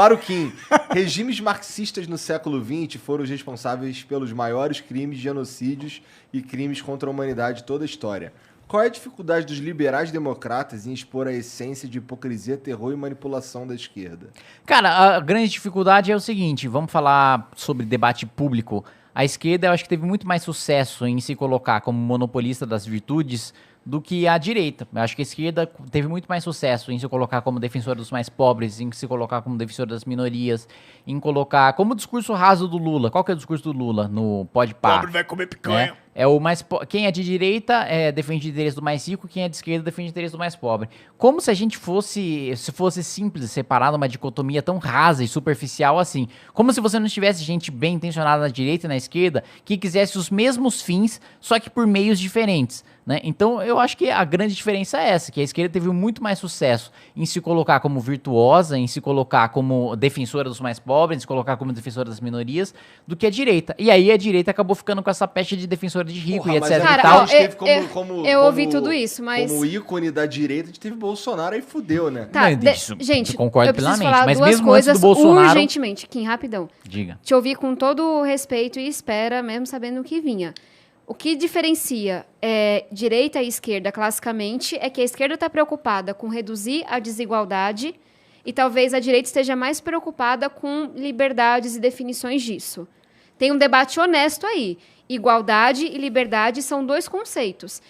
Para o Kim, regimes marxistas no século XX foram os responsáveis pelos maiores crimes, genocídios e crimes contra a humanidade de toda a história. Qual é a dificuldade dos liberais democratas em expor a essência de hipocrisia, terror e manipulação da esquerda? Cara, a grande dificuldade é o seguinte, vamos falar sobre debate público. A esquerda, eu acho que teve muito mais sucesso em se colocar como monopolista das virtudes do que a direita. Eu acho que a esquerda teve muito mais sucesso em se colocar como defensora dos mais pobres, em se colocar como defensora das minorias, em colocar como o discurso raso do Lula. Qual que é o discurso do Lula no Pode-Pá? Pobre vai comer picanha. Né? É o mais quem é de direita defende o interesse do mais rico, quem é de esquerda defende o interesse do mais pobre. Como se a gente fosse simples, separado uma dicotomia tão rasa e superficial assim. Como se você não tivesse gente bem intencionada na direita e na esquerda que quisesse os mesmos fins, só que por meios diferentes. Né? Então eu acho que a grande diferença é essa, que a esquerda teve muito mais sucesso em se colocar como virtuosa, em se colocar como defensora dos mais pobres, em se colocar como defensora das minorias, do que a direita. E aí a direita acabou ficando com essa peste de defensora de rico e etc. Cara, e tal. a gente teve eu ouvi tudo isso, mas... Como ícone da direita, a gente teve Bolsonaro e fudeu, né? Tá, gente, eu concordo eu preciso plenamente, falar mas duas mesmo coisas antes do Bolsonaro... urgentemente, Kim, rapidão. Diga. Te ouvi com todo o respeito e espera, mesmo sabendo o que vinha. O que diferencia direita e esquerda, classicamente, é que a esquerda está preocupada com reduzir a desigualdade e talvez a direita esteja mais preocupada com liberdades e definições disso. Tem um debate honesto aí. Igualdade e liberdade são dois conceitos.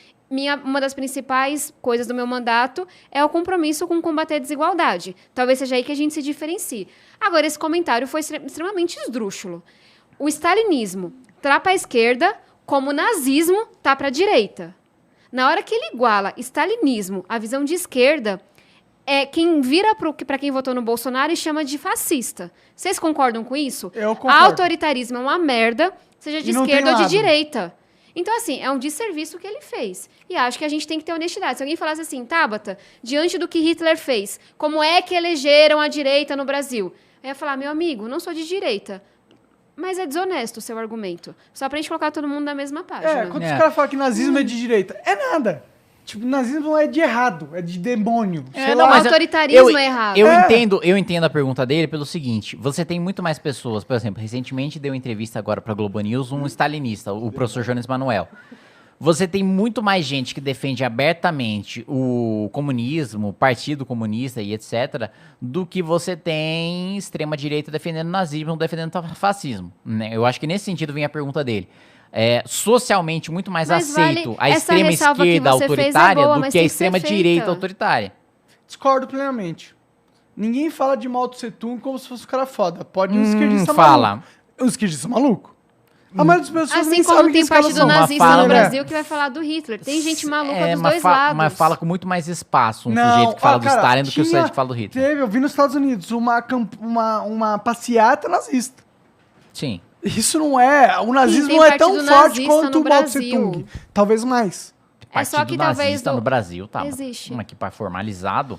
Uma das principais coisas do meu mandato é o compromisso com combater a desigualdade. Talvez seja aí que a gente se diferencie. Agora, esse comentário foi extremamente esdrúxulo. O stalinismo tá para a esquerda, como o nazismo tá para a direita. Na hora que ele iguala stalinismo à visão de esquerda, quem vira para quem votou no Bolsonaro e chama de fascista. Vocês concordam com isso? Eu concordo. Autoritarismo é uma merda, seja de esquerda ou de direita. Então, assim, é um desserviço que ele fez. E acho que a gente tem que ter honestidade. Se alguém falasse assim, Tabata, diante do que Hitler fez, como é que elegeram a direita no Brasil? Eu ia falar, meu amigo, não sou de direita. Mas é desonesto o seu argumento. Só pra gente colocar todo mundo na mesma página. Quando os caras falam que nazismo é de direita, é nada. Tipo, nazismo não é de errado, é de demônio. Mas autoritarismo é errado. Eu entendo a pergunta dele pelo seguinte, você tem muito mais pessoas, por exemplo, recentemente deu entrevista agora pra Globo News um stalinista, o professor Jones Manuel. Você tem muito mais gente que defende abertamente o comunismo, o Partido Comunista e etc., do que você tem extrema-direita defendendo o nazismo, defendendo o fascismo. Né? Eu acho que nesse sentido vem a pergunta dele. Socialmente muito mais aceito a extrema-esquerda autoritária do que a extrema-direita autoritária. Discordo plenamente. Ninguém fala de Mao Tse Tung como se fosse um cara foda. Pode um esquerdista maluco. Um esquerdista maluco? A maioria das pessoas assim como tem partido nazista no Brasil que vai falar do Hitler. Tem gente maluca dos dois lados. Mas fala com muito mais espaço sujeito que fala do Stalin do que o sujeito que fala do Hitler. Eu vi nos Estados Unidos uma passeata nazista. Sim. Isso não é... O nazismo não é tão forte quanto o Mao Tse Tung. Talvez mais. Só que talvez no Brasil, tá? Existe. Mas que formalizado...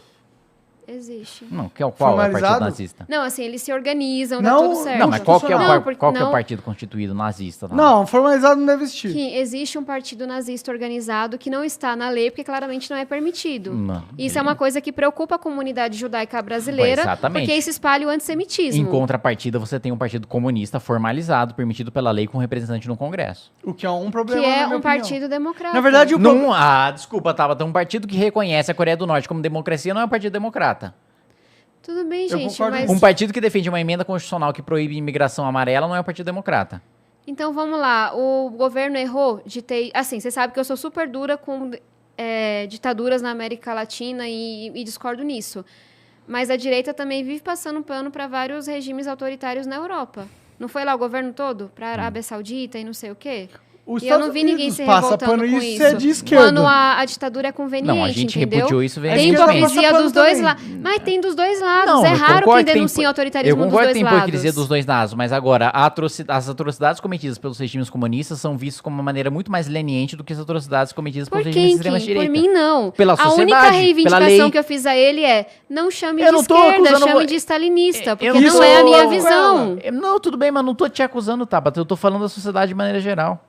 Existe. Não, qual é o partido nazista? Não, assim, eles se organizam, dá tudo certo. Não, mas qual que é o partido constituído nazista? Não, formalizado não deve existir. Que existe um partido nazista organizado que não está na lei, porque claramente não é permitido. Isso é uma coisa que preocupa a comunidade judaica brasileira, porque isso espalha o antissemitismo. Em contrapartida, você tem um partido comunista formalizado, permitido pela lei, com representante no Congresso. O que é um problema, que é um partido democrata. Na verdade, desculpa, Tabata, um partido que reconhece a Coreia do Norte como democracia não é um partido democrata. Tudo bem, gente, mas... Um partido que defende uma emenda constitucional que proíbe imigração amarela não é o Partido Democrata. Então, vamos lá. O governo errou de ter... Assim, você sabe que eu sou super dura com ditaduras na América Latina e discordo nisso. Mas a direita também vive passando pano para vários regimes autoritários na Europa. Não foi lá o governo todo? Para a Arábia Saudita e não sei o quê? E eu não vi ninguém se revoltando com isso. É de esquerda. Quando a ditadura é conveniente, não, a gente entendeu? repudiou isso Tem hipocrisia dos dois lados. Mas tem dos dois lados. Não, é raro quem denuncia autoritarismo dos dois lados. Eu concordo que tem hipocrisia dos dois lados, mas agora, as atrocidades cometidas pelos regimes comunistas são vistas como uma maneira muito mais leniente do que as atrocidades cometidas pelos regimes de extrema-direita. Por mim, não. Pela sociedade, a única reivindicação que eu fiz a ele é não chame de esquerda, chame de stalinista, porque não é a minha visão. Não, tudo bem, mas não tô te acusando, Tabata. Eu tô falando da sociedade de maneira geral.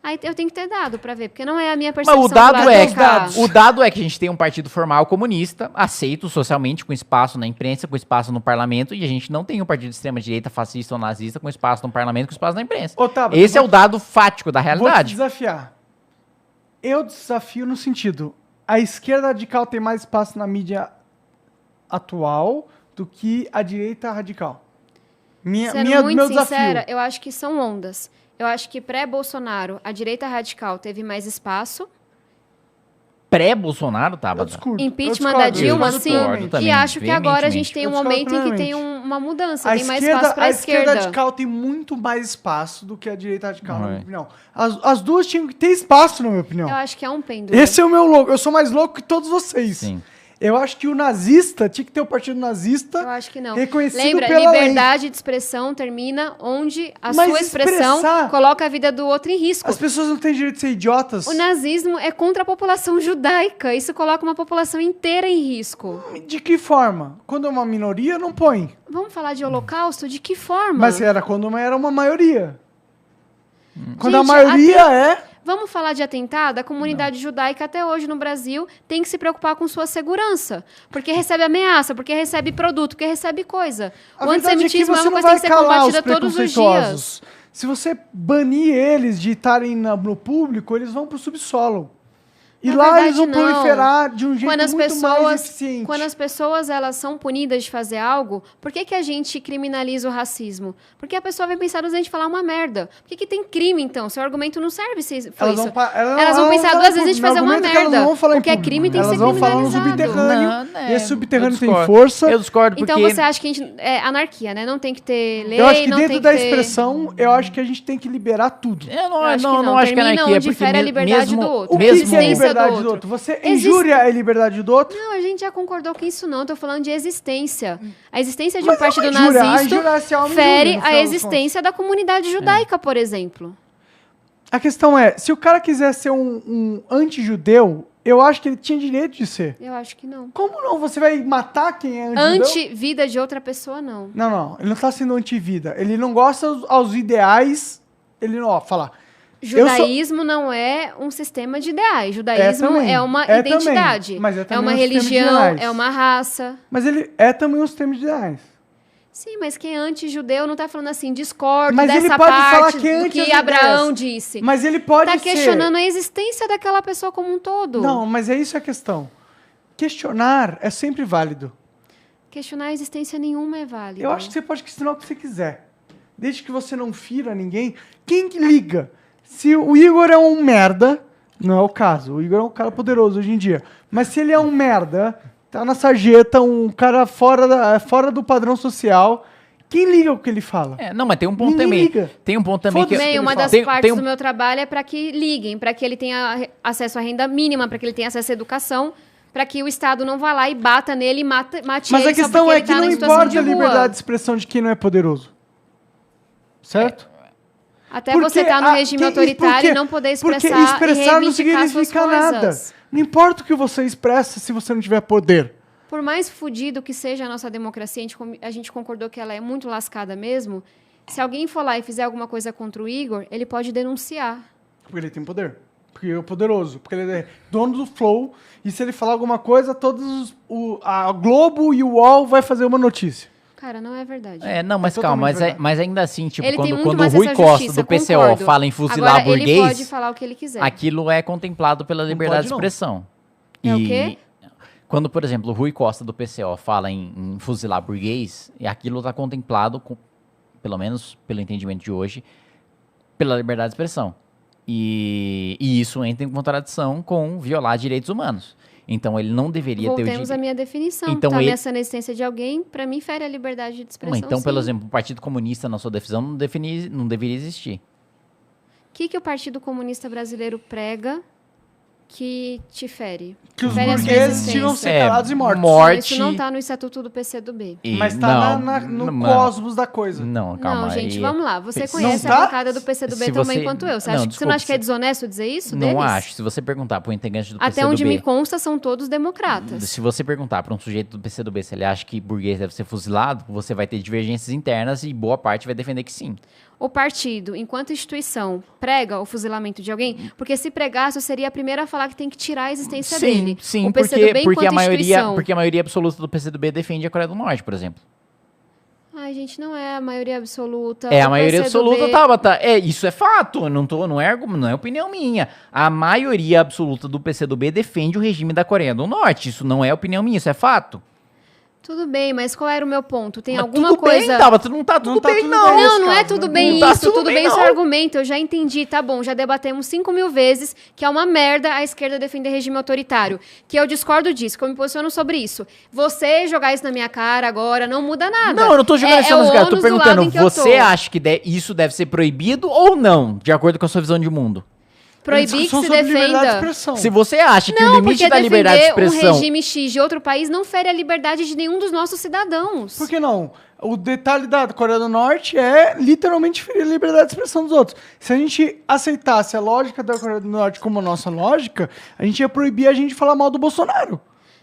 Aí eu tenho que ter dado pra ver, porque não é a minha Mas percepção o dado do lado é de cá. o dado é que a gente tem um partido formal comunista, aceito socialmente, com espaço na imprensa, com espaço no parlamento, e a gente não tem um partido de extrema-direita, fascista ou nazista, com espaço no parlamento, com espaço na imprensa. Ô, Tabata, Esse é o dado fático da Vou te realidade. desafiar. Eu desafio no sentido, a esquerda radical tem mais espaço na mídia atual do que a direita radical. Sendo muito meu sincera, desafio. eu acho que são ondas. Eu acho que pré-Bolsonaro, a direita radical teve mais espaço. Pré-Bolsonaro, Eu Tabata? discordo. Impeachment Eu da discordo, Dilma, eu sim. discordo E também, acho que agora a gente tem um veementemente. momento em que tem uma mudança, tem mais espaço para a esquerda. radical tem muito mais espaço do que a direita radical, na Não minha é. opinião. As duas tinham que ter espaço, na minha opinião. Eu acho que é um pêndulo. Esse é o meu louco. Eu sou mais louco que todos vocês. Sim. Eu acho que o nazista tinha que ter o partido nazista. Eu acho que não. Reconhecido Lembra, pela lei. liberdade de expressão termina onde a Mas sua expressão expressar- coloca a vida do outro em risco. As pessoas não têm direito de ser idiotas. O nazismo é contra a população judaica. Isso coloca uma população inteira em risco. De que forma? Quando é uma minoria, não põe. Vamos falar de holocausto? De que forma? Mas era quando era uma maioria. Quando a Gente, maioria é... Vamos falar de atentado? A comunidade judaica até hoje no Brasil tem que se preocupar com sua segurança. Porque recebe ameaça, porque recebe produto, porque recebe coisa. A O verdade é que antissemitismo é você uma não coisa vai que tem que ser calar os combatida todos os dias. preconceituosos. Se você banir eles de estarem no público, eles vão pro subsolo. E Na lá verdade, eles vão não. proliferar de um jeito Quando as muito mais pessoas, eficiente. quando as pessoas elas são punidas de fazer algo, por que a gente criminaliza o racismo? Porque a pessoa vai pensar duas vezes de falar uma merda. Por que tem crime, então? Seu argumento não serve se foi isso. Elas vão pensar duas vezes de fazer uma merda. O que é crime tem que ser Elas vão falar no criminalizado. subterrâneo. Não, né, E esse subterrâneo eu tem discordo. força. Eu discordo porque... Então você acha que a gente, é anarquia, né? Não tem que ter lei, Eu acho que não dentro tem da que ter... expressão, eu acho que a gente tem que liberar tudo. Eu não, Eu acho que não, não. não acho que é Termina anarquia, onde porque fere a liberdade mesmo, do outro. O que, mesmo... que é a Existência liberdade do do outro. outro? Você injúria a liberdade do outro? Não, a gente já concordou com isso não. Tô falando de existência. A existência de Mas um partido é uma injúria. A nazista injúria é uma fere injúria, no a final das existência da comunidade judaica, por exemplo. A questão é, se o cara quiser ser um anti-judeu, eu acho que ele tinha direito de ser. Eu acho que não. Como não? Você vai matar quem é anti-judeu? Anti-vida de outra pessoa, não. Não. Ele não tá sendo anti-vida. Ele não gosta aos ideais. Ele não, ó, fala. Judaísmo não é um sistema de ideais. Judaísmo também. é uma É identidade. também. Mas é É também uma um sistema de religião, ideais. é uma raça. Mas ele é também um sistema de ideais. Sim, mas quem é anti-judeu não tá falando assim, discordo Mas ele dessa pode falar parte que é do anti que as Abraão ideias. disse. Mas ele pode Tá ser... questionando a existência daquela pessoa como um todo. Não, mas é isso a questão. Questionar é sempre válido. Questionar a existência nenhuma é válido. Eu acho que você pode questionar o que você quiser. Desde que você não fira ninguém. Quem que liga? Se o Igor é um merda, não é o caso. O Igor é um cara poderoso hoje em dia. Mas se ele é um merda, tá na sarjeta, um cara fora do padrão social, quem liga o que ele fala? Não, mas tem um ponto Ninguém também. liga. Tem um ponto também que... Foda-se. Bem, uma das Tem- partes tem um- do meu trabalho é para que liguem, para que ele tenha acesso à renda mínima, para que ele tenha acesso à educação, para que o Estado não vá lá e bata nele e mate Mas ele a questão só porque é ele que tá não na situação importa de a rua. liberdade de expressão de quem não é poderoso. Certo? Até Porque você tá no regime autoritário porque- e não poder porque expressar e expressar não reivindicar suas significa nada. coisas. Não importa o que você expressa se você não tiver poder. Por mais fudido que seja a nossa democracia, a gente concordou que ela é muito lascada mesmo. Se alguém for lá e fizer alguma coisa contra o Igor, ele pode denunciar. Porque ele tem poder. Porque ele é poderoso. Porque ele é dono do Flow. E se ele falar alguma coisa, a Globo e o UOL vai fazer uma notícia. Cara, não é verdade. Não, mas É calma, totalmente mas ainda assim, tipo, Ele tem muito quando o mais Rui acesso à Costa justiça, do PCO concordo. fala em fuzilar Agora, ele burguês, pode falar o que ele quiser. aquilo é contemplado pela liberdade de pode, não. expressão. É o quê? Quando, por exemplo, o Rui Costa do PCO fala em fuzilar burguês, e aquilo está contemplado, pelo menos pelo entendimento de hoje, pela liberdade de expressão. E isso entra em contradição com violar direitos humanos. Então ele não deveria ter o Voltemos à direito. minha definição. Então, Tá ele- ameaçando a existência de alguém, pra mim, fere a liberdade de expressão. Então, sim. por exemplo, o Partido Comunista, na sua definição, não deveria existir. O que o Partido Comunista Brasileiro prega que te fere? Que os Fere a sua burgueses existência. tinham que ser calados e mortos. Morte. Isso não tá no Estatuto do PCdoB. Mas tá no cosmos da coisa. Não, calma Não, gente, aí. vamos lá. Você Não conhece tá? a bancada do PCdoB Se tão você- bem quanto eu. Você Não, não desculpa, acha que é desonesto dizer isso Não deles? acho. Se você perguntar para o integrante do PCdoB... Até onde me consta, são todos democratas. Se você perguntar para um sujeito do PCdoB se ele acha que burguês deve ser fuzilado, você vai ter divergências internas e boa parte vai defender que sim. o partido, enquanto instituição, prega o fuzilamento de alguém? Porque se pregasse, eu seria a primeira a falar que tem que tirar a existência dele. Sim, o PCdoB porque a enquanto maioria, instituição. porque a maioria absoluta do PCdoB defende a Coreia do Norte, por exemplo. Ai, gente, não é a maioria absoluta. É, a O maioria PCdoB absoluta, Tabata. Isso é fato, não é opinião minha. A maioria absoluta do PCdoB defende o regime da Coreia do Norte. Isso não é opinião minha, isso é fato. Tudo bem, mas qual era o meu ponto? Tem Mas alguma tudo coisa... bem, Tabata, não tá tudo bem, não. bem. Não, não é caso, tudo né? bem Não tá isso, tudo tudo bem, bem não. seu argumento, eu já entendi, tá bom, já debatemos 5.000 vezes que é uma merda a esquerda defender regime autoritário, que eu discordo disso, que eu me posiciono sobre isso. Você jogar isso na minha cara agora não muda nada. Não, eu não tô jogando isso o nas caras, eu tô ônus do lado perguntando, em que eu você tô. acha que isso deve ser proibido ou não, de acordo com a sua visão de mundo? Proibir que Discussão se sobre liberdade de defenda... expressão. Se você acha que o Não, limite porque da liberdade de defender um expressão... regime X de outro país não fere a liberdade de nenhum dos nossos cidadãos. Por que não? O detalhe da Coreia do Norte é literalmente ferir a liberdade de expressão dos outros. Se a gente aceitasse a lógica da Coreia do Norte como a nossa lógica, a gente ia proibir a gente de falar mal do Bolsonaro.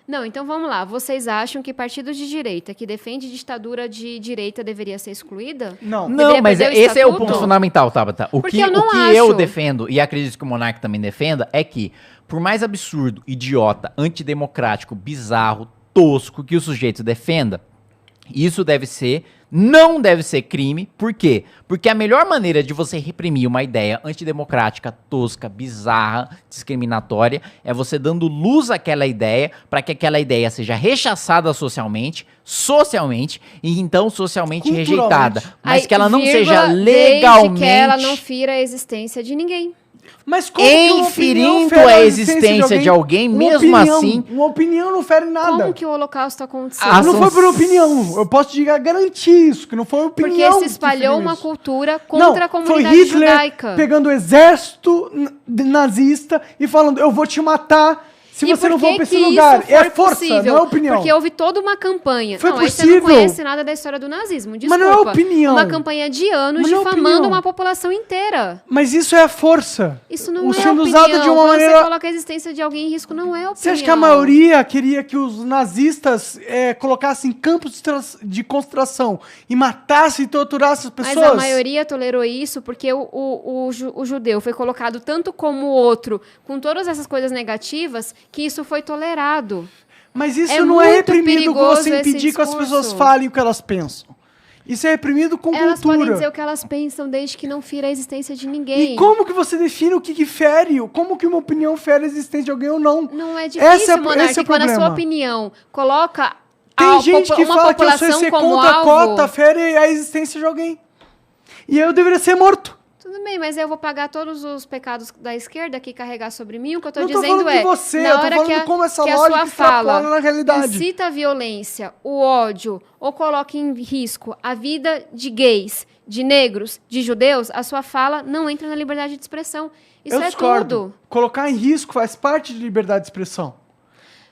Não, então vamos lá. Vocês acham que partido de direita que defende ditadura de direita deveria ser excluída? Não. Não, Deveria mas perder o esse é o estatuto? ponto fundamental, Tabata. O Porque que eu não eu acho. defendo, e acredito que o Monark também defenda, é que, por mais absurdo, idiota, antidemocrático, bizarro, tosco que o sujeito defenda, isso não deve ser crime. Por quê? Porque a melhor maneira de você reprimir uma ideia antidemocrática, tosca, bizarra, discriminatória, é você dando luz àquela ideia para que aquela ideia seja rechaçada socialmente, e então socialmente Culturalmente. rejeitada. Mas Aí, que ela não vírgula, seja desde legalmente... que ela não fira a existência de ninguém. Mas como que uma opinião inferindo fere a existência de alguém, Uma mesmo opinião- assim... Uma opinião não fere nada. Como que o Holocausto aconteceu? Ah, Não são- foi por opinião. Eu posso te garantir isso, que não foi opinião. Porque se que espalhou feriu uma isso. cultura contra a Foi comunidade Hitler judaica. pegando o exército nazista e falando, eu vou te matar se E você não por for que pra esse que lugar. isso É foi força, possível? não é opinião. Porque houve toda uma campanha. Foi não, aí você possível. não conhece nada da história do nazismo. Mas Desculpa. não é opinião. Uma campanha de anos Mas não é difamando opinião. uma população inteira. Mas isso é a força. Isso não é sendo opinião. usado de uma Quando maneira... você coloca a existência de alguém em risco, não é opinião. Você acha que a maioria queria que os nazistas colocassem campos de concentração e matassem e torturassem as pessoas? Mas a maioria tolerou isso porque o judeu foi colocado tanto como o outro, com todas essas coisas negativas, que isso foi tolerado. Mas isso É não é muito reprimido com perigoso você esse impedir que as discurso. pessoas falem o que elas pensam. Isso é reprimido com Elas cultura. podem dizer o que elas pensam desde que não fira a existência de ninguém. E como que você define o que fere? Como que uma opinião fere a existência de alguém ou não? Não é difícil, Esse é Monark, o quando a sua problema. opinião coloca Tem gente que uma fala que eu sou população ser como contra a alvo. cota fere a existência de alguém. E eu deveria ser morto. Tudo bem, mas eu vou pagar todos os pecados da esquerda que carregar sobre mim. O que eu tô Não tô dizendo falando de é, você, na eu tô hora falando que a, como essa que a lógica sua extrapola fala na realidade. incita a violência, o ódio, ou coloca em risco a vida de gays, de negros, de judeus, a sua fala não entra na liberdade de expressão. Isso Eu é discordo. tudo. Colocar em risco faz parte de liberdade de expressão.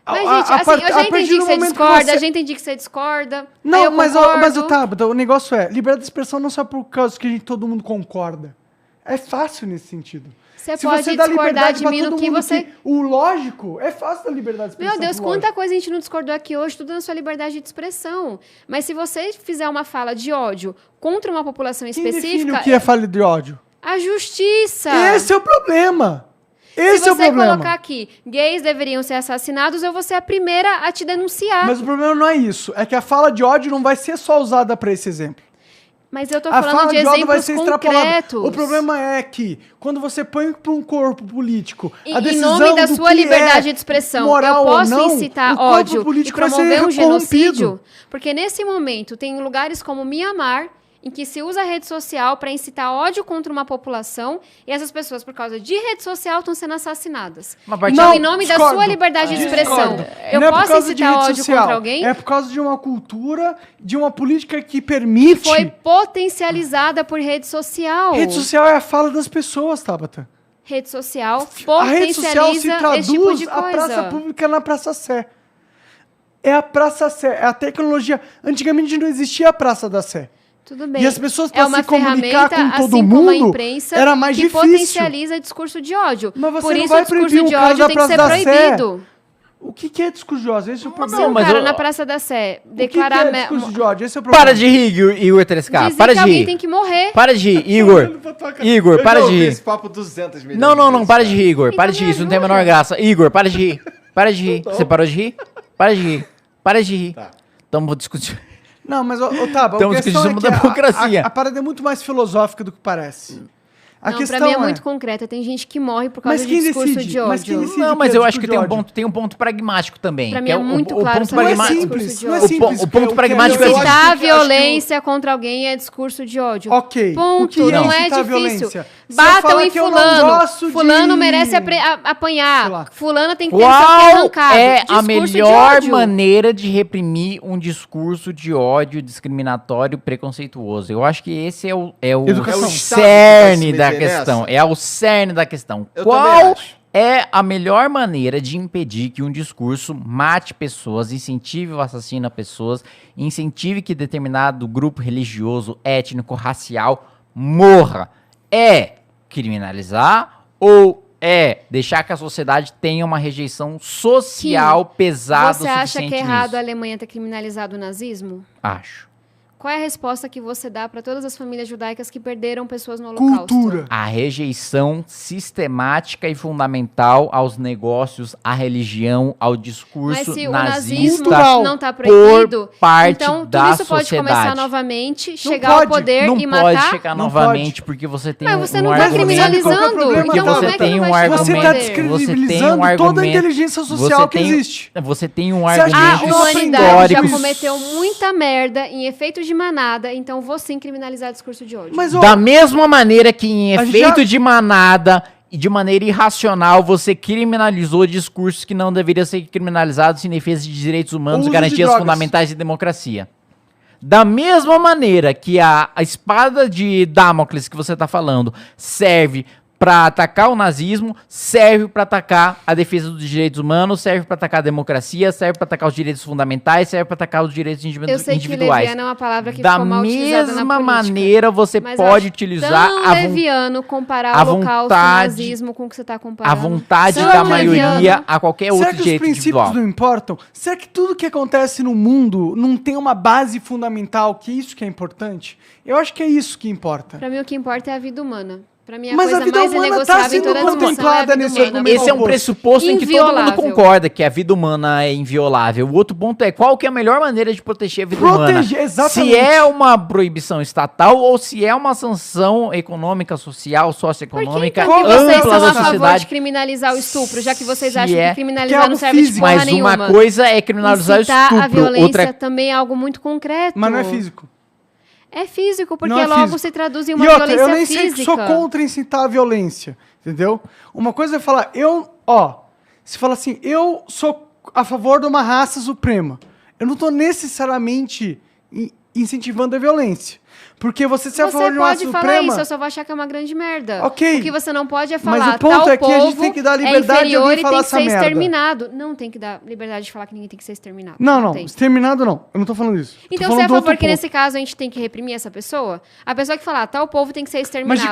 Mas, gente, assim, eu já entendi que você discorda, já entendi que você discorda. aí Não, eu mas concordo. o negócio é, liberdade de expressão não só por causa que todo mundo concorda. É fácil nesse sentido. Você Se pode você dá discordar liberdade de pra mim no todo que mundo você... o lógico, é fácil dar liberdade de expressão. Meu Deus, pro quanta lógico. coisa a gente não discordou aqui hoje, tudo na sua liberdade de expressão. Mas se você fizer uma fala de ódio contra uma população Quem define específica, o que é fala de ódio? a justiça. Esse é o problema. Se Esse é o você problema. colocar aqui, gays deveriam ser assassinados, eu vou ser a primeira a te denunciar. Mas o problema não é isso. É que a fala de ódio não vai ser só usada para esse exemplo. Mas eu tô A falando fala de de ódio vai exemplos ser extrapolada. concretos. O problema é que, quando você põe para um corpo político a Em decisão nome da do sua que liberdade é de expressão, moral eu ou posso não, incitar o corpo ódio e político vai ser promover um genocídio? corrompido. Porque nesse momento tem lugares como Mianmar, em que se usa a rede social para incitar ódio contra uma população e essas pessoas, por causa de rede social, estão sendo assassinadas. Mas a partir Então, Não, em nome da discordo. sua liberdade de expressão, Discordo. eu Não é por posso causa de incitar rede ódio social, contra alguém? É por causa de uma cultura, de uma política que permite... Foi potencializada por rede social. Rede social é a fala das pessoas, Tabata. Rede social A rede social se potencializa traduz esse tipo de a praça coisa. pública na Praça Sé. É a Praça Sé, é a tecnologia. Antigamente não existia a Praça da Sé. Tudo bem. E as pessoas, é para uma se comunicar ferramenta, com todo assim como a mundo, imprensa, era mais que difícil. potencializa discurso de ódio. Mas você Por não isso vai o discurso proibir o de cara ódio da tem que ser Praça da Sé. proibido. O que é discurso de ódio? Esse é o problema. Não, mas cara, eu- na Praça da Sé, O que declarar... é discurso de ódio? Esse é o problema. Para de rir, Igor 3K. Dizer Para que de alguém rir. tem que morrer. Para de rir, Igor. Igor, para de rir. esse papo 200 milhões Não, de vezes, para de cara. rir, Igor. Para de Então rir, me isso não tem a ajuda. menor graça. Igor, para de rir. Para de rir. Você parou de rir? Para de rir. Para de rir. Tá. Então vou discutir. Não, mas, Otávio, Estamos a questão discutindo é que democracia. a parada é muito mais filosófica do que parece. A Não, questão pra mim é muito concreta. Tem gente que morre por causa Mas de quem discurso decide? de ódio. Mas quem decide? Não, mas que é eu acho que discurso de ódio. tem um ponto pragmático também. Pra que mim é muito claro ponto saber Não é pragmático. simples, discurso de não é ódio. simples. O ponto que pragmático é eu assim. acho Incitar a que- acho que violência contra alguém é discurso de ódio. Ok. Ponto. O que Não é incitar a difícil. violência? Você Batam fala em que eu não fulano. gosto de- Fulano merece Sei lá. apanhar. Fulano tem que ter seu Qual arrancado. é a Discurso de melhor ódio. maneira de reprimir um discurso de ódio discriminatório preconceituoso? Eu acho que esse é o Educação. É o Estado que cerne vai se da meter questão. nessa? É o cerne da questão. Eu também Qual acho. é a melhor maneira de impedir que um discurso mate pessoas, incentive o assassino a pessoas, incentive que determinado grupo religioso, étnico, racial morra? É criminalizar ou é deixar que a sociedade tenha uma rejeição social pesada Você o acha suficiente que é errado nisso? a Alemanha ter criminalizado o nazismo? Acho. Qual é a resposta que você dá para todas as famílias judaicas que perderam pessoas no Holocausto? Cultura. A rejeição sistemática e fundamental aos negócios, à religião, ao discurso Mas se o nazista nazismo Cultural. não está proibido, por parte então tudo da isso pode sociedade. começar novamente, chegar pode, ao poder não e pode matar. chegar Não novamente porque você tem Mas você um não está argumento. Qual criminalizando. que é o problema, Então Otávio? como é que Você tem não um vai chegar ao Você argumento. está poder? descredibilizando Você tem um toda a argumento. inteligência social que existe. Você tem um Você acha A Argumentos argumento humanidade já histórico. cometeu muita merda em efeitos de manada, então vou sim criminalizar discurso de ódio. Mas, ó, Da mesma maneira que em A gente efeito já- de manada e de maneira irracional você criminalizou discursos que não deveriam ser criminalizados em defesa de direitos O humanos, uso de garantias drogas. fundamentais e democracia. Da mesma maneira que a espada de Damocles que você tá falando serve para atacar o nazismo, serve para atacar a defesa dos direitos humanos, serve para atacar a democracia, serve para atacar os direitos fundamentais, serve para atacar os direitos eu sei que individuais. leviano é uma palavra que Da ficou mal utilizada na mesma política. maneira você Mas eu pode acho utilizar tão a leviano comparar a o Holocausto, o vontade- nazismo com o que você está comparando. a vontade Tão da leviano. maioria a qualquer será outro que os direito princípios individual. não importam? Será que tudo que acontece no mundo não tem uma base fundamental, que é isso que é importante? Eu acho que é isso que importa. Pra mim, o que importa é a vida humana. Pra mim, a Mas a coisa vida mais humana tá inegociável em sendo toda a discussão é a contemplada vida nesse humana. argumento. Esse é um oposto. pressuposto em que todo mundo Inviolável. concorda que a vida humana é inviolável. O outro ponto é qual que é a melhor maneira de proteger a vida humana. Exatamente. Se é uma proibição estatal ou se é uma sanção econômica, social, Por que socioeconômica então que vocês ampla são da a favor de sociedade. criminalizar o estupro, já que vocês Se acham é- que criminalizar que é algo não serve de físico. porra Mas nenhuma? uma coisa é criminalizar o Incitar a estupro, violência outra também é algo muito concreto. Mas não é físico. É físico, porque Não é logo físico. se traduz em E uma outra, violência eu nem sei física. que sou contra incitar a violência, entendeu? Uma coisa é falar, se fala assim, eu sou a favor de uma raça suprema. Eu não tô necessariamente incentivando a violência. Porque você ser a favor Você de uma raça pode falar suprema... isso, eu só vou achar que é uma grande merda. Ok. O que você não pode é Mas falar, o ponto tal é que a gente povo tem que dar é liberdade de inferior alguém e falar tem que essa ser merda. exterminado. Não tem que dar liberdade de falar que ninguém tem que ser exterminado. Não, tem. exterminado não. Eu não tô falando isso. Então Tô você é falando a do outro favor que ponto. nesse caso a gente tem que reprimir essa pessoa? A pessoa que falar, tal povo tem que ser exterminado. Mas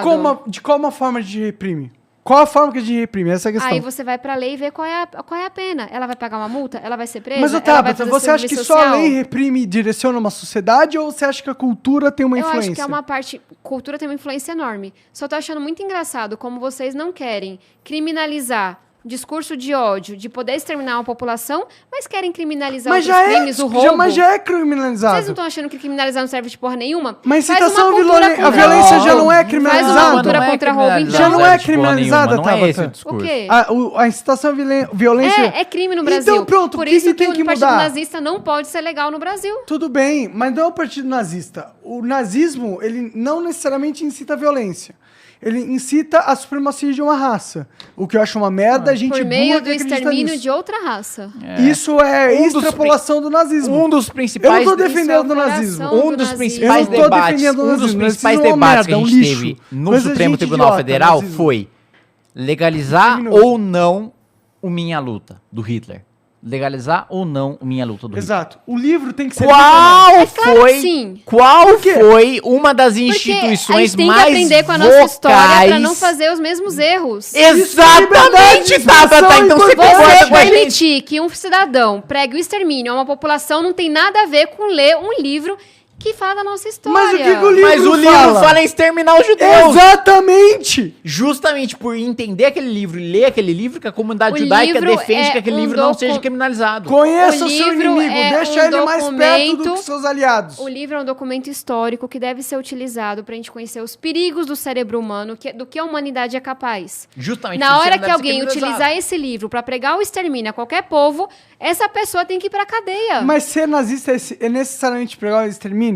de qual uma forma a gente reprime? Qual a forma que a gente reprime? Essa é a questão. Aí você vai pra lei e vê qual é a pena. Ela vai pagar uma multa? Ela vai ser presa? Mas, Ela Otávio, vai fazer você acha que serviço só a social? lei reprime e direciona uma sociedade ou você acha que a cultura tem uma Eu influência? acho que é uma parte... Cultura tem uma influência enorme. Só tô achando muito engraçado como vocês não querem criminalizar discurso de ódio, de poder exterminar uma população, mas querem criminalizar Mas outros já é, crimes, o roubo. mas já é criminalizado. Vocês não estão achando que criminalizar não serve de porra nenhuma? Mas Faz incitação uma à cultura a contra violência já roubo. não é Faz uma criminalizada. cultura contra roubo, então. Já não é serve de porra criminalizada, nenhuma, não é esse Tabata. o discurso. O quê? A incitação à violência... É crime no Brasil. Então pronto, Por o que isso que tem que o Partido mudar? Nazista não pode ser legal no Brasil. Tudo bem, mas não é o partido nazista. O nazismo, ele não necessariamente incita a violência. Ele incita a supremacia de uma raça. O que eu acho uma merda, a gente Por burra meio que do acredita extermínio nisso. de outra raça. Isso é Um dos extrapolação do nazismo. Um dos Eu principais não tô Isso é defendendo o o nazismo. coração Um do dos nazismo. principais Eu não tô debates, defendendo o um dos nazismo. principais Nazismo é uma debates que a merda, gente um lixo. teve no Coisa de Supremo gente Tribunal idiota, Federal nazismo. foi legalizar Criminoso. ou não o Minha Luta, do Hitler. legalizar ou não o Minha Luta do Hitler. Exato. O livro tem que ser... Qual É claro foi, que sim. qual foi uma das Porque a instituições gente tem mais que aprender com a nossa história pra vocais? não fazer os mesmos erros. Exatamente, Tabata. Então você concorda Você com a gente? permitir que um cidadão pregue o extermínio a uma população não tem nada a ver com ler um livro que fala da nossa história. Mas o que o livro Mas o livro fala em exterminar os judeus. Exatamente! Justamente por entender aquele livro e ler aquele livro que a comunidade O judaica livro defende é que aquele um livro não seja criminalizado. Conheça O o seu livro inimigo, é deixa um ele mais perto do documento- que seus aliados. O livro é um documento histórico que deve ser utilizado pra gente conhecer os perigos do cérebro humano, do que a humanidade é capaz. Justamente Na por hora isso que deve ser alguém criminalizado. utilizar esse livro pra pregar o extermínio a qualquer povo, essa pessoa tem que ir pra cadeia. Mas ser nazista é necessariamente pregar o extermínio?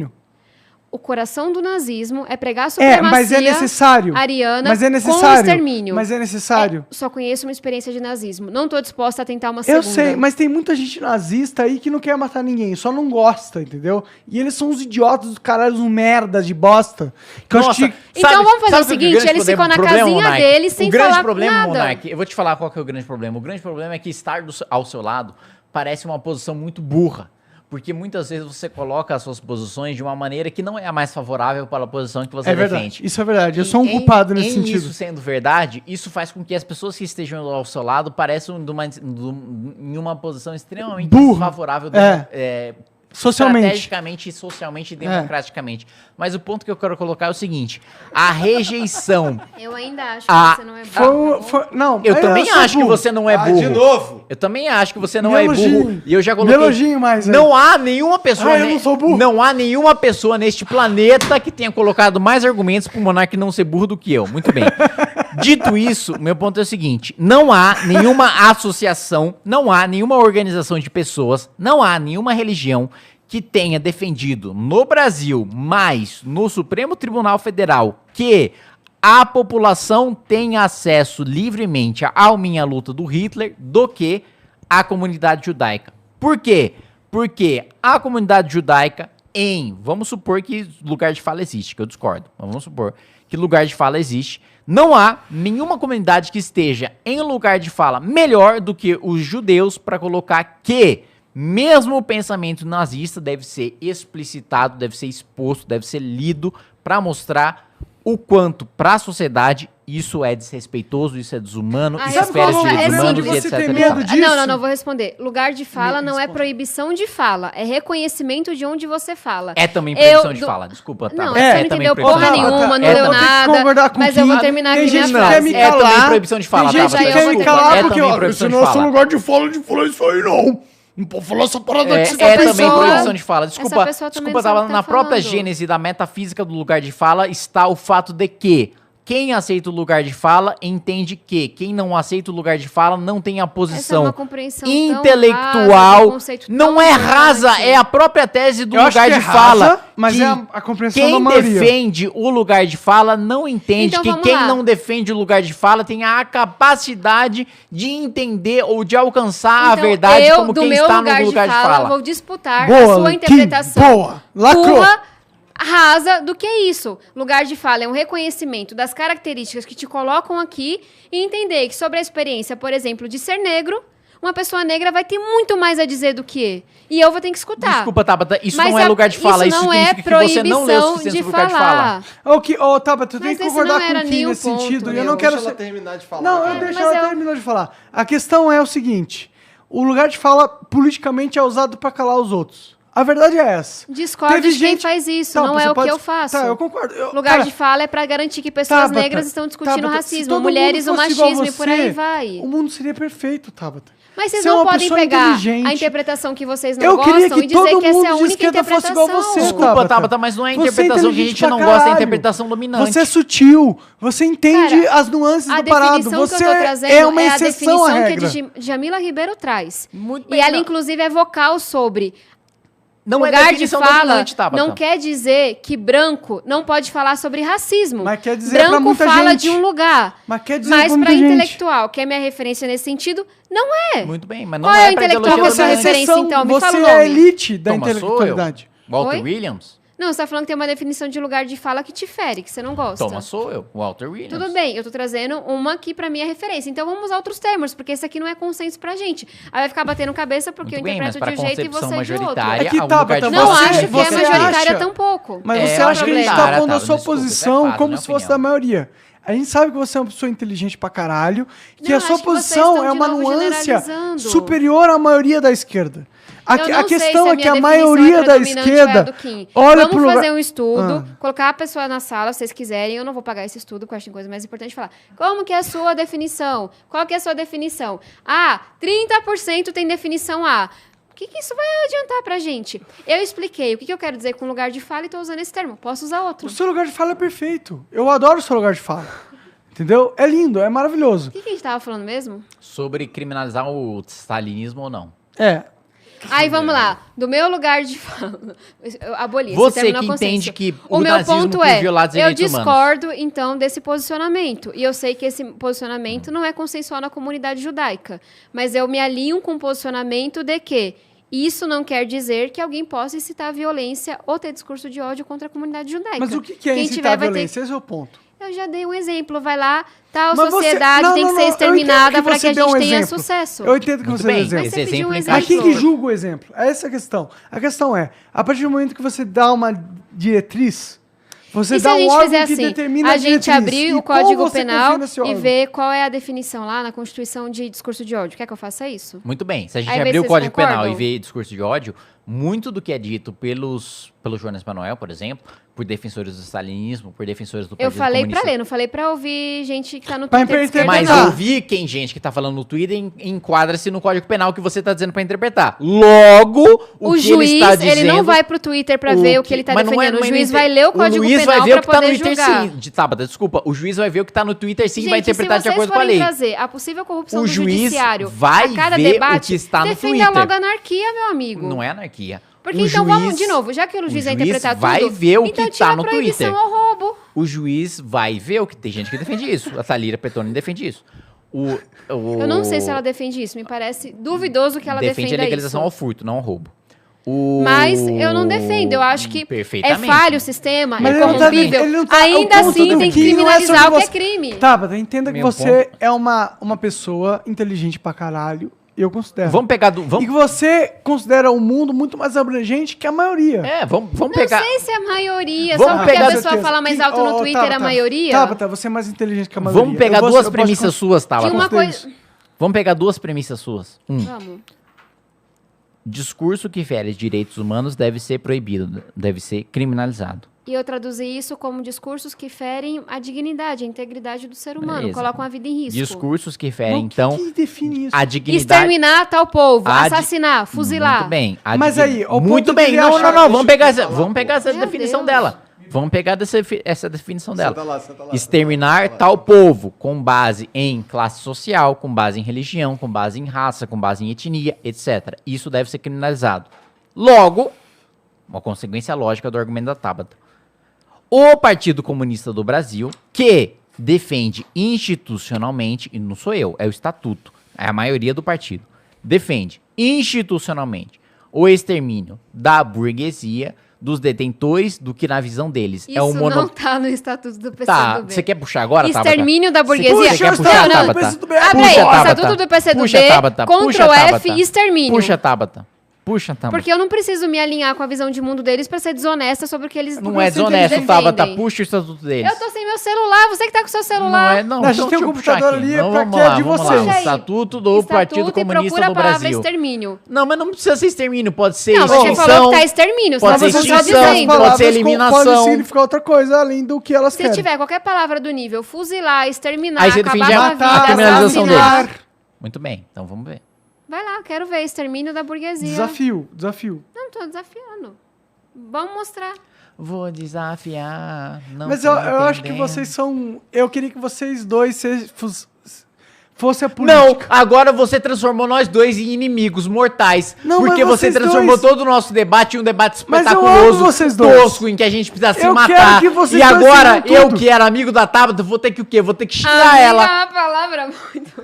O coração do nazismo é pregar a É, supremacia mas é necessário. ariana Mas é com o necessário. extermínio. Mas é necessário. Só conheço uma experiência de nazismo. Não tô disposta a tentar uma Eu segunda. sei, mas tem muita gente nazista aí que não quer matar ninguém, só não gosta, entendeu? E eles são uns idiotas do caralho, uns merdas de bosta. Que eu acho Nossa, que... Então vamos fazer o que seguinte, grande eles ficam na problema, casinha Monark? deles sem O grande falar problema, nada. Monark, eu vou te falar qual que é o grande problema. O grande problema é que estar ao seu lado parece uma posição muito burra. Porque muitas vezes você coloca as suas posições de uma maneira que não é a mais favorável para a posição que você É verdade, defende. isso é verdade. Eu E sou um culpado nesse sentido. Isso sendo verdade, isso faz com que as pessoas que estejam ao seu lado pareçam em uma posição extremamente Burra. desfavorável Socialmente. estrategicamente, socialmente e democraticamente. Mas o ponto que eu quero colocar é o seguinte: a rejeição. Eu ainda acho Ah, que você não é burro. Não, Eu também sou acho que burro. você não é burro. de novo. Eu também acho que você não Me é elogiem. burro. E eu já Me coloquei. elogiem mais aí. Não há nenhuma pessoa. Ah, eu não sou burro. Não há nenhuma pessoa neste planeta que tenha colocado mais argumentos pro Monark não ser burro do que eu. Muito bem. Dito isso, meu ponto é o seguinte: não há nenhuma associação, não há nenhuma organização de pessoas, não há nenhuma religião que tenha defendido no Brasil, mais no Supremo Tribunal Federal, que a população tenha acesso livremente ao Minha Luta do Hitler do que a comunidade judaica. Por quê? Porque a comunidade judaica vamos supor que lugar de fala existe, que eu discordo, mas vamos supor que lugar de fala existe, não há nenhuma comunidade que esteja em lugar de fala melhor do que os judeus para colocar que mesmo o pensamento nazista deve ser explicitado, deve ser exposto, deve ser lido para mostrar o quanto para a sociedade isso é desrespeitoso, isso é desumano, Ah, isso sabe fere os qual é o direitos problema humanos de e você etc. ter e medo tal. disso? Não, vou responder. Lugar de fala não é responde. proibição de fala, é reconhecimento de onde você fala. É também proibição de do- fala, desculpa, tá? Não, É, você não também entendeu proibição porra de fala. nenhuma, não É leu também- que concordar nada, com mas eu vou quem- terminar tem aqui minha gente que frase. quer me É também calar. proibição de fala, Tem gente tá, que Bata? quer me Desculpa, calar é porque, também ó, proibição esse de não é seu fala. lugar de fala isso aí, não. Não pode falar essa parada É, que você tá é também pensando. proibição de fala. Desculpa, pessoa também desculpa, não sabe tava o que na tá própria falando. gênese da metafísica do lugar de fala está o fato de que quem aceita o lugar de fala entende que quem não aceita o lugar de fala não tem a Essa é posição uma compreensão tão rasa intelectual. do conceito Não tão é importante. rasa, é a própria tese do Eu acho lugar que de é fala. rasa, mas que é a compreensão quem da maioria. defende o lugar de fala não entende Então que vamos quem lá. não defende o lugar de fala tem a capacidade de entender ou de alcançar a Então, verdade eu, como do quem meu está lugar no lugar de fala. vou disputar Boa, a sua Kim, interpretação. boa. Lacrou. Burra, rasa do que isso. Lugar de fala é um reconhecimento das características que te colocam aqui e entender que sobre a experiência, por exemplo, de ser negro, uma pessoa negra vai ter muito mais a dizer do que e eu vou ter que escutar. Desculpa, Tabata, isso Mas não é lugar de fala, isso não é significa que você não leu o proibição suficiente de sobre lugar de fala. falar. Tabata, tu tem Mas que esse concordar não era com o Kim nenhum nesse ponto, sentido. E meu. eu não quero Deixa ser... ela terminar de falar. Não, cara. deixa mas ela terminar de falar. A questão é o seguinte: o lugar de fala politicamente é usado pra calar os outros. A verdade é essa. Discordo Teve de quem gente- faz isso, Tá, não você é o pode- que eu faço. Tá, eu concordo. Lugar Cara, de fala é pra garantir que pessoas Tabata, negras estão discutindo Tabata, se racismo, todo mulheres o mundo fosse igual machismo e por aí você, vai. O mundo seria perfeito, Tabata. Mas vocês Você é não uma podem pessoa pegar inteligente. a interpretação que vocês não Eu queria gostam que e dizer todo que essa é a mundo de única esquerda fosse interpretação. igual você. Desculpa, Tabata. Tabata, mas não é a Você é interpretação que a inteligente gente pra não gosta, é a caralho. interpretação dominante. Você é sutil, você entende Cara, as nuances A do parado. definição Você que eu tô trazendo é uma a exceção definição à que a regra. Djamila Ribeiro traz. Muito E bem, ela, não. inclusive, é vocal sobre Não é lugar de definição fala. dominante, Tabata. Não quer dizer que branco não pode falar sobre racismo. Mas quer dizer pra branco muita fala gente. de um lugar. Mas quer dizer Mas pra muita pra gente. intelectual, que é minha referência nesse sentido, não é. Muito bem, mas não Qual é é o pra intelectual ideologia que você é dominante. referência, então? Me você fala o é a nome. elite da Thomas intelectualidade. Sowell? Walter Oi? Williams? Não, você tá falando que tem uma definição de lugar de fala que te fere, que você não gosta. Toma, sou eu, Walter Williams. Tudo bem, eu tô trazendo uma que pra mim é referência. Então vamos usar outros termos, porque esse aqui não é consenso pra gente. Aí vai ficar batendo cabeça porque Muito eu bem, mas interpreto de pra um jeito e você concepção de outro. majoritária, É que algum tá, lugar de Bata, Não fala- acho que é você majoritária acha- tampouco. Mas É, você acha que a gente problema. tá pondo a Tá, sua desculpa, posição isso é fato, como minha se fosse opinião. da maioria. A gente sabe que você é uma pessoa inteligente pra caralho, que Não, a sua acho que vocês posição estão é de uma novo nuance generalizando. superior à maioria da esquerda. A Eu não sei questão se é que a minha maioria definição da predominante é a esquerda do Kim. olha Vamos pro lugar... fazer um estudo, Ah. colocar a pessoa na sala, se vocês quiserem. Eu não vou pagar esse estudo, porque eu acho que tem coisa mais importante de falar. Como que é a sua definição? Qual que é a sua definição? 30% tem definição A. O que isso vai adiantar pra gente? Eu expliquei o que eu quero dizer com lugar de fala e tô usando esse termo. Posso usar outro. O seu lugar de fala é perfeito. Eu adoro o seu lugar de fala. Entendeu? É lindo, é maravilhoso. O que a gente tava falando mesmo? Sobre criminalizar o stalinismo ou não. É. Aí vamos lá. Do meu lugar de fala. Eu aboli esse Você termo na que consciência. entende que O o meu nazismo ponto por é, violar os eu direitos humanos. discordo, então, desse posicionamento. E eu sei que esse posicionamento não é consensual na comunidade judaica. Mas eu me alinho com o posicionamento de que isso não quer dizer que alguém possa incitar violência ou ter discurso de ódio contra a comunidade judaica. Mas o que é Quem incitar tiver a vai ter- violência? Esse é o ponto. Eu já dei um exemplo. Vai lá, tal Mas você- sociedade não, tem não, que não, ser eu exterminada entendo para que você a deu gente um tenha exemplo. sucesso. Eu entendo que Muito você bem, deu exemplo. Mas esse você pediu exemplo um encaixa. Mas quem que exemplo. julga o exemplo? Essa é a questão. A questão é, a partir do momento que você dá uma diretriz, você E se dá a um gente órgão fizer que assim, determina a gente diretriz. abrir E o como Código você Penal confia nesse e órgão? ver qual é a definição lá na Constituição de discurso de ódio? Quer que eu faça isso? Muito bem. Se a gente Aí, abrir o vocês Código concordam? Penal e ver discurso de ódio, muito do que é dito pelo Jonas Manuel, por exemplo, por defensores do stalinismo, por defensores do Eu Partido falei Comunista. pra ler, não falei pra ouvir gente que tá no Pra Twitter de esquerda, Mas interpretar. não. ouvir quem gente que tá falando no Twitter enquadra-se no Código Penal que você tá dizendo pra interpretar. Logo, o que juiz, ele está dizendo... ele não vai pro Twitter pra ver o que ele tá mas não é- defendendo. mas O juiz não vai ler o Código juiz Penal vai ver pra o que tá no poder Twitter, julgar. sim. Tábata, desculpa. O juiz vai ver o que tá no Twitter, sim, e vai Gente, interpretar se de vocês acordo com a forem lei. trazer a possível corrupção O do juiz judiciário vai a cada ver o debate, que está no defenda Twitter. logo a anarquia, meu amigo. Não é anarquia. Porque O então vamos, juiz- de novo, já que o juiz vai juiz interpretar vai tudo, ver o então que tira tá a no proibição Twitter. ao roubo. O juiz vai ver o que... Tem gente que defende isso. A Thalira Petoni defende isso. Eu não sei se ela defende isso, me parece duvidoso que ela defende defenda a legalização isso. ao furto, não ao roubo. Mas eu não defendo, eu acho que é Perfeitamente. falho o sistema, Mas é ele não tá- corrompível. ele não tá- Ainda o ponto assim do tem que Kim não é criminalizar sobre o que é você. crime. Tá, entenda que Meu você ponto- é uma pessoa inteligente pra caralho. Eu considero. Vamos pegar... E Vamos, que você considera o mundo muito mais abrangente que a maioria. vamos Não pegar... sei se é a maioria, Vamos só porque pegar- a pessoa fala mais alto no Twitter, é a maioria. Tá, você é mais inteligente que a maioria. Vamos pegar Eu duas posso premissas suas, Tinha Tabata. uma considerar coisa... Vamos pegar duas premissas suas. Vamos. Discurso que fere direitos humanos deve ser proibido, deve ser criminalizado. E eu traduzi isso como discursos que ferem a dignidade, a integridade do ser humano, Beleza. colocam a vida em risco. Discursos que Mas ferem, o então, que define isso? a dignidade... Exterminar tal povo, A di- assassinar, fuzilar. Muito bem. Mas aí, ao muito ponto bem. dele Não, achar- não. Vamos pegar essa Meu definição Deus. dela. Vamos pegar essa definição dela. Senta lá, senta lá. Exterminar tal povo com base em classe social, com base em religião, com base em raça, com base em etnia, etc. Isso deve ser criminalizado. Logo, uma consequência lógica do argumento da Tabata. O Partido Comunista do Brasil, que defende institucionalmente, e não sou eu, é o estatuto, é a maioria do partido, defende institucionalmente o extermínio da burguesia, dos detentores, do que na visão deles Isso é o não mono... tá no estatuto do PCdoB. Tá, você quer puxar agora, Tabata? Extermínio da burguesia. Você quer Puxa, puxar, não, Tabata? PCdoB. Abre aí, Puxa, Tabata. Estatuto do PCdoB, Puxa, Tabata. Puxa, Ctrl F, Tabata. extermínio. Puxa, Tabata. Puxa, Tabata. Porque eu não preciso me alinhar com a visão de mundo deles pra ser desonesta sobre o que eles Não sobre é o que eles desonesto, defendem. Tabata. Puxa o estatuto deles. Eu tô sem meu celular, você que tá com seu celular. Não é, não. A gente então tem um deixa eu puxar computador aqui. ali, Não, pra vamos que é lá, de vamos lá. vocês. O Puxa aí. Estatuto do Partido Estatuto e Comunista procura do a palavra Brasil. extermínio. Não, mas não precisa ser extermínio. Pode ser Não, você extinção. falou que tá extermínio, pode você ser tá só extinção, dizendo. pode ser Pode eliminação. significar outra coisa além do que elas Se querem. tiver qualquer palavra do nível fuzilar, exterminar, Aí você acabar defende com a a vida, matar, criminalização assassinar. deles. Muito bem, então vamos ver. Vai lá, quero ver extermínio da burguesia. Desafio. Não, tô desafiando. Vamos mostrar. Vou desafiar. Não Mas tô eu acho que entendendo. vocês são... Eu queria que vocês dois fossem a Não, política. agora você transformou nós dois em inimigos mortais. Não, porque mas você vocês transformou dois- todo o nosso debate em um debate Mas eu espetaculoso, amo vocês dois. tosco, em que a gente precisa se Eu matar. quero que vocês E dois agora, tenham eu tudo. que era amigo da Tabata, vou ter que o quê? Vou ter que xingar Amiga ela. é uma palavra muito...